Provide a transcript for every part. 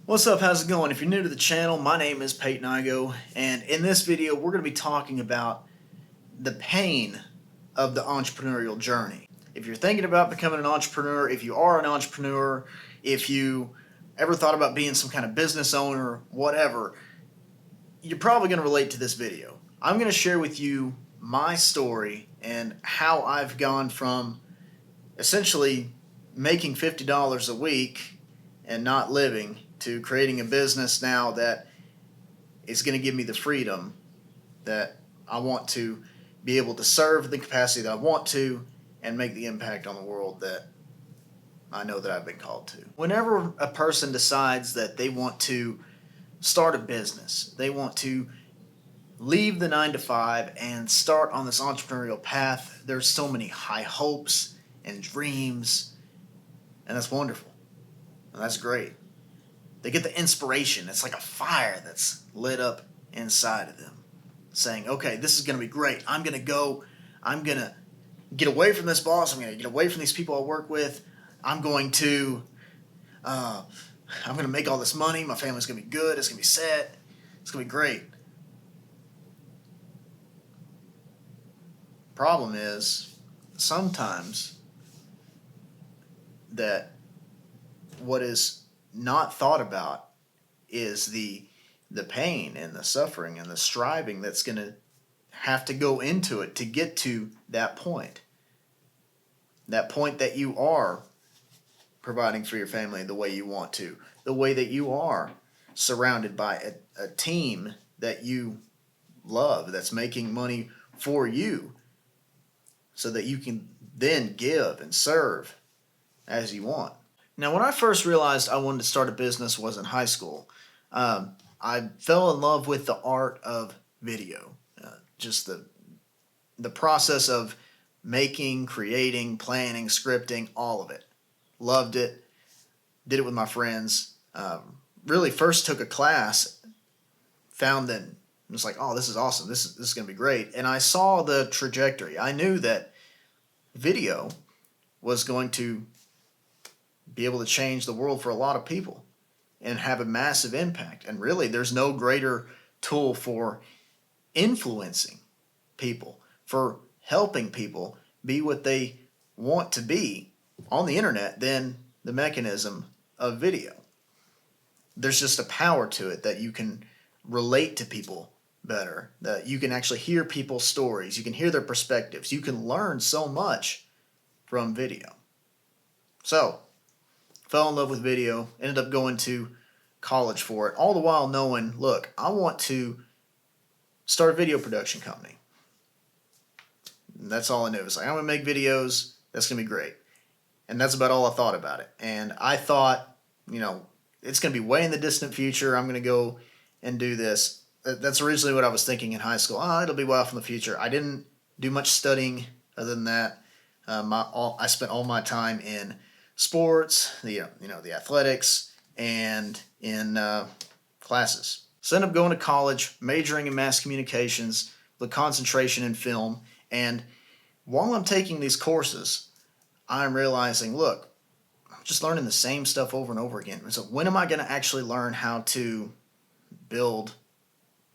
What's up, how's it going? If you're new to the channel, my name is Peyton Igo, and in this video we're going to be talking about the pain of the entrepreneurial journey. If you're thinking about becoming an entrepreneur, if you are an entrepreneur, if you ever thought about being some kind of business owner, whatever, you're probably going to relate to this video. I'm going to share with you my story and how I've gone from essentially making $50 a week and not living to creating a business now that is going to give me the freedom that I want to be able to serve the capacity that I want to and make the impact on the world that I know that I've been called to. Whenever a person decides that they want to start a business, they want to leave the 9 to 5 and start on this entrepreneurial path, there's so many high hopes and dreams, and that's wonderful. And that's great. They get the inspiration. It's like a fire that's lit up inside of them, saying, okay, this is going to be great. I'm going to get away from this boss. I'm going to get away from these people I work with. I'm going to make all this money. My family's going to be good. It's going to be set. It's going to be great. Problem is, sometimes that what is not thought about is the pain and the suffering and the striving that's going to have to go into it to get to that point. That point that you are providing for your family the way you want to, the way that you are surrounded by a team that you love, that's making money for you, so that you can then give and serve as you want. Now, when I first realized I wanted to start a business was in high school. I fell in love with the art of video, just the process of making, creating, planning, scripting, all of it. Loved it. Did it with my friends. Really first took a class, found that it was like, oh, this is awesome. This is going to be great. And I saw the trajectory. I knew that video was going to be able to change the world for a lot of people and have a massive impact. And really, there's no greater tool for influencing people, for helping people be what they want to be on the internet than the mechanism of video. There's just a power to it that you can relate to people better, that you can actually hear people's stories, you can hear their perspectives, you can learn so much from video. So, fell in love with video, ended up going to college for it, all the while knowing, look, I want to start a video production company. And that's all I knew. It's like, I'm going to make videos, that's going to be great. And that's about all I thought about it. And I thought, it's going to be way in the distant future. I'm going to go and do this. That's originally what I was thinking in high school. It'll be way off in the future. I didn't do much studying other than that. I spent all my time in sports, the athletics, and in classes. So I ended up going to college, majoring in mass communications, with concentration in film. And while I'm taking these courses, I'm realizing, look, I'm just learning the same stuff over and over again. So when am I going to actually learn how to build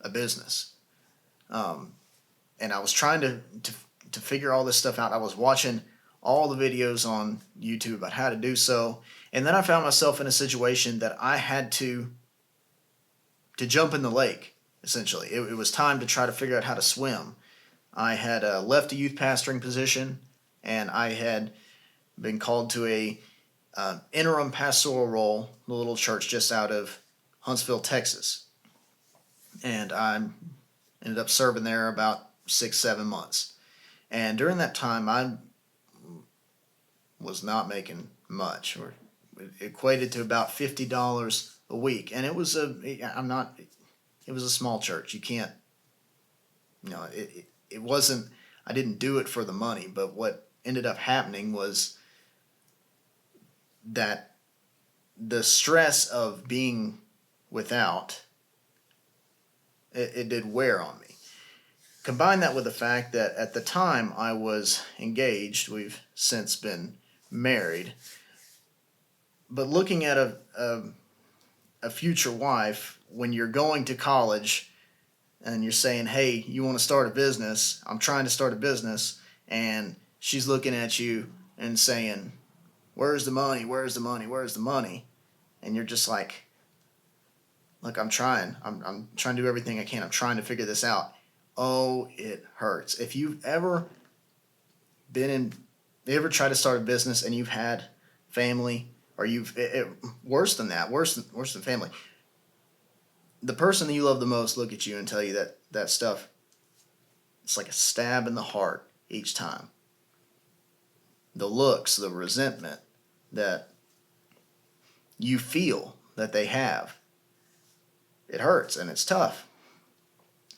a business? And I was trying to figure all this stuff out. I was watching all the videos on YouTube about how to do so. And then I found myself in a situation that I had to jump in the lake, essentially. It was time to try to figure out how to swim. I had left a youth pastoring position, and I had been called to a interim pastoral role in a little church just out of Huntsville, Texas. And I ended up serving there about 6-7 months. And during that time, I was not making much, or it equated to about $50 a week. And it was it was a small church. You can't, it wasn't, I didn't do it for the money, but what ended up happening was that the stress of being without, it did wear on me. Combine that with the fact that at the time I was engaged, we've since been married, but looking at a a future wife when you're going to college and you're saying, hey, you want to start a business? I'm trying to start a business. And she's looking at you and saying, where's the money? Where's the money? Where's the money? And you're just like, look, I'm trying. I'm trying to do everything I can. I'm trying to figure this out. Oh, it hurts. If you've ever tried to start a business and you've had family, or worse than that, worse than family, the person that you love the most look at you and tell you that stuff, it's like a stab in the heart each time. The looks, the resentment that you feel that they have, it hurts and it's tough.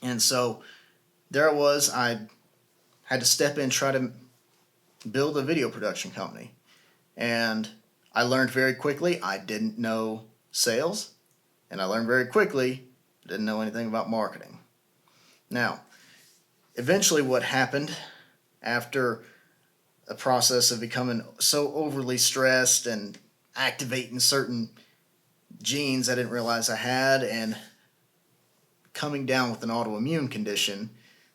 And so there I was, I had to step in, try to build a video production company. And I learned very quickly I didn't know sales, and I learned very quickly I didn't know anything about marketing. Now, eventually what happened after a process of becoming so overly stressed and activating certain genes I didn't realize I had, and coming down with an autoimmune condition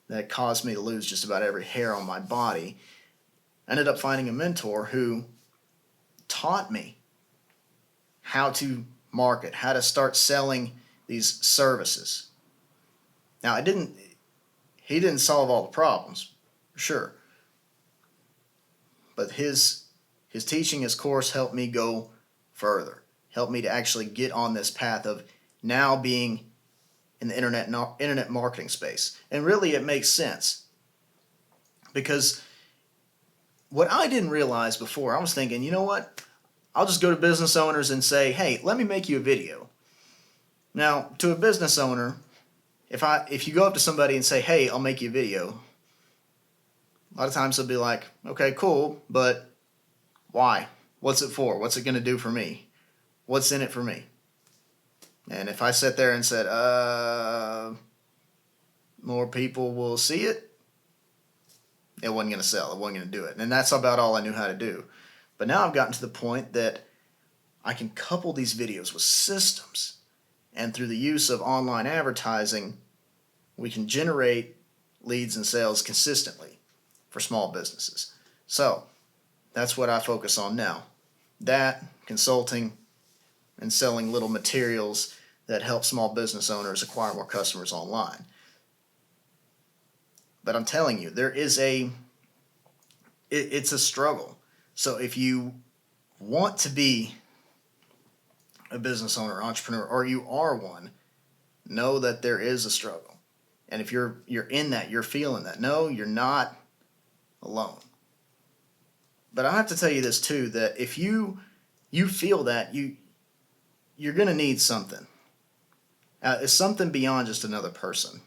that caused me to lose just about every hair on my body, I ended up finding a mentor who taught me how to market, how to start selling these services. Now, he didn't solve all the problems, for sure. But his teaching, his course helped me go further, helped me to actually get on this path of now being in the internet marketing space. And really it makes sense, because what I didn't realize before, I was thinking, you know what? I'll just go to business owners and say, hey, let me make you a video. Now, to a business owner, if you go up to somebody and say, hey, I'll make you a video, a lot of times they'll be like, okay, cool, but why? What's it for? What's it going to do for me? What's in it for me? And if I sat there and said, more people will see it, it wasn't going to sell. It wasn't going to do it. And that's about all I knew how to do. But now I've gotten to the point that I can couple these videos with systems. And through the use of online advertising, we can generate leads and sales consistently for small businesses. So that's what I focus on now. That, consulting, and selling little materials that help small business owners acquire more customers online. But I'm telling you, it's a struggle. So if you want to be a business owner, entrepreneur, or you are one, know that there is a struggle. And if you're in that, you're feeling that. No, you're not alone. But I have to tell you this too, that if you feel that, you're going to need something. It's something beyond just another person.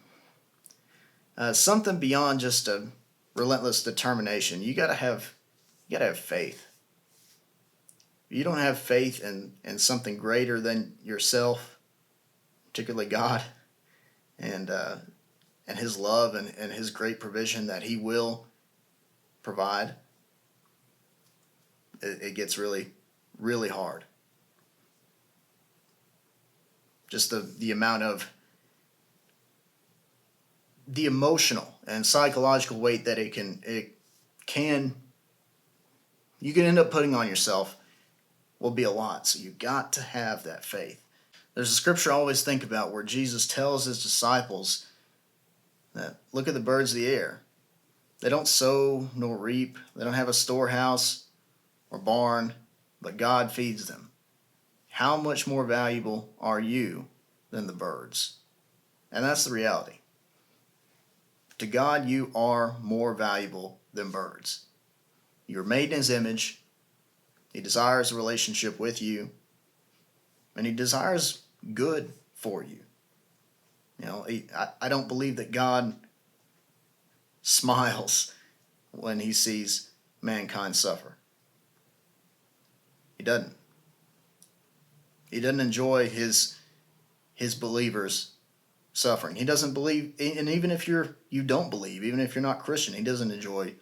Something beyond just a relentless determination. You gotta have faith. If you don't have faith in something greater than yourself, particularly God, and His love and His great provision that He will provide, it gets really, really hard. Just the amount of the emotional and psychological weight that you can end up putting on yourself will be a lot. So you got to have that faith. There's a scripture I always think about where Jesus tells his disciples that look at the birds of the air. They don't sow nor reap. They don't have a storehouse or barn, but God feeds them. How much more valuable are you than the birds? And that's the reality. To God, you are more valuable than birds. You're made in His image. He desires a relationship with you. And He desires good for you. You know, I don't believe that God smiles when He sees mankind suffer. He doesn't. He doesn't enjoy His believers suffering. He doesn't believe, and even if you don't believe, even if you're not Christian, He doesn't enjoy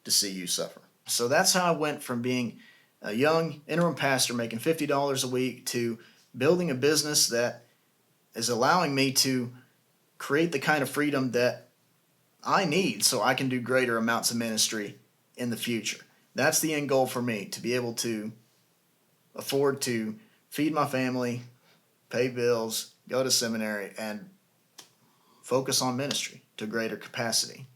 to see you suffer. So that's how I went from being a young interim pastor making $50 a week to building a business that is allowing me to create the kind of freedom that I need so I can do greater amounts of ministry in the future. That's the end goal for me, to be able to afford to feed my family, pay bills, go to seminary, and focus on ministry to greater capacity.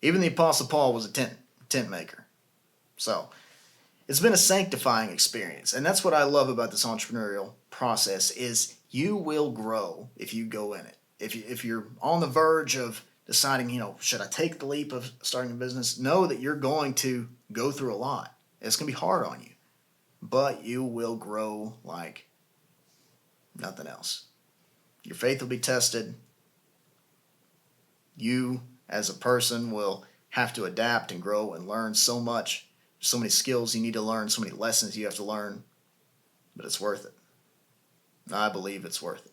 Even the Apostle Paul was a tent maker. So it's been a sanctifying experience. And that's what I love about this entrepreneurial process is you will grow if you go in it. If you're on the verge of deciding, should I take the leap of starting a business? Know that you're going to go through a lot. It's going to be hard on you. But you will grow like nothing else. Your faith will be tested. You, as a person, will have to adapt and grow and learn so much. So many skills you need to learn, so many lessons you have to learn. But it's worth it. I believe it's worth it.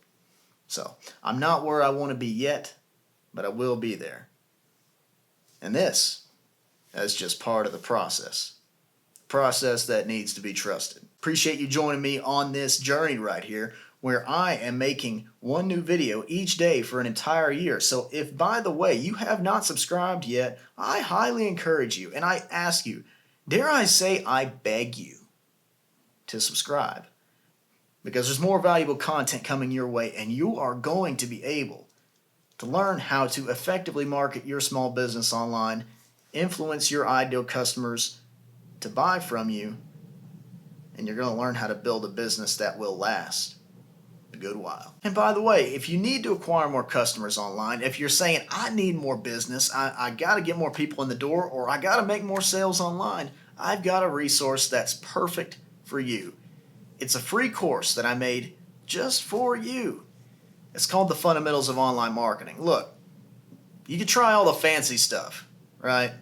So, I'm not where I want to be yet, but I will be there. And this is just part of the process. Process that needs to be trusted. Appreciate you joining me on this journey right here, where I am making one new video each day for an entire year. So if, by the way, you have not subscribed yet, I highly encourage you, and I ask you, dare I say I beg you to subscribe, because there's more valuable content coming your way, and you are going to be able to learn how to effectively market your small business online, influence your ideal customers to buy from you, and you're going to learn how to build a business that will last a good while. And by the way, if you need to acquire more customers online, if you're saying, I need more business, I got to get more people in the door, or I got to make more sales online, I've got a resource that's perfect for you. It's a free course that I made just for you. It's called The Fundamentals of Online Marketing. Look, you can try all the fancy stuff, right?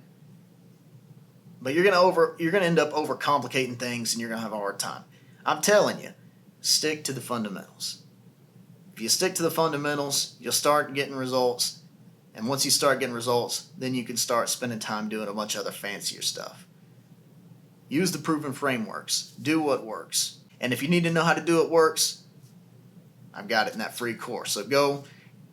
But you're gonna end up overcomplicating things, and you're gonna have a hard time. I'm telling you, stick to the fundamentals. If you stick to the fundamentals, you'll start getting results. And once you start getting results, then you can start spending time doing a bunch of other fancier stuff. Use the proven frameworks. Do what works. And if you need to know how to do what works, I've got it in that free course. So go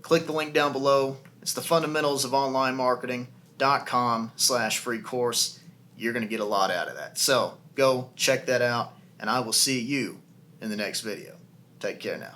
click the link down below. It's the fundamentals of online marketing.com/free course. You're going to get a lot out of that. So go check that out, and I will see you in the next video. Take care now.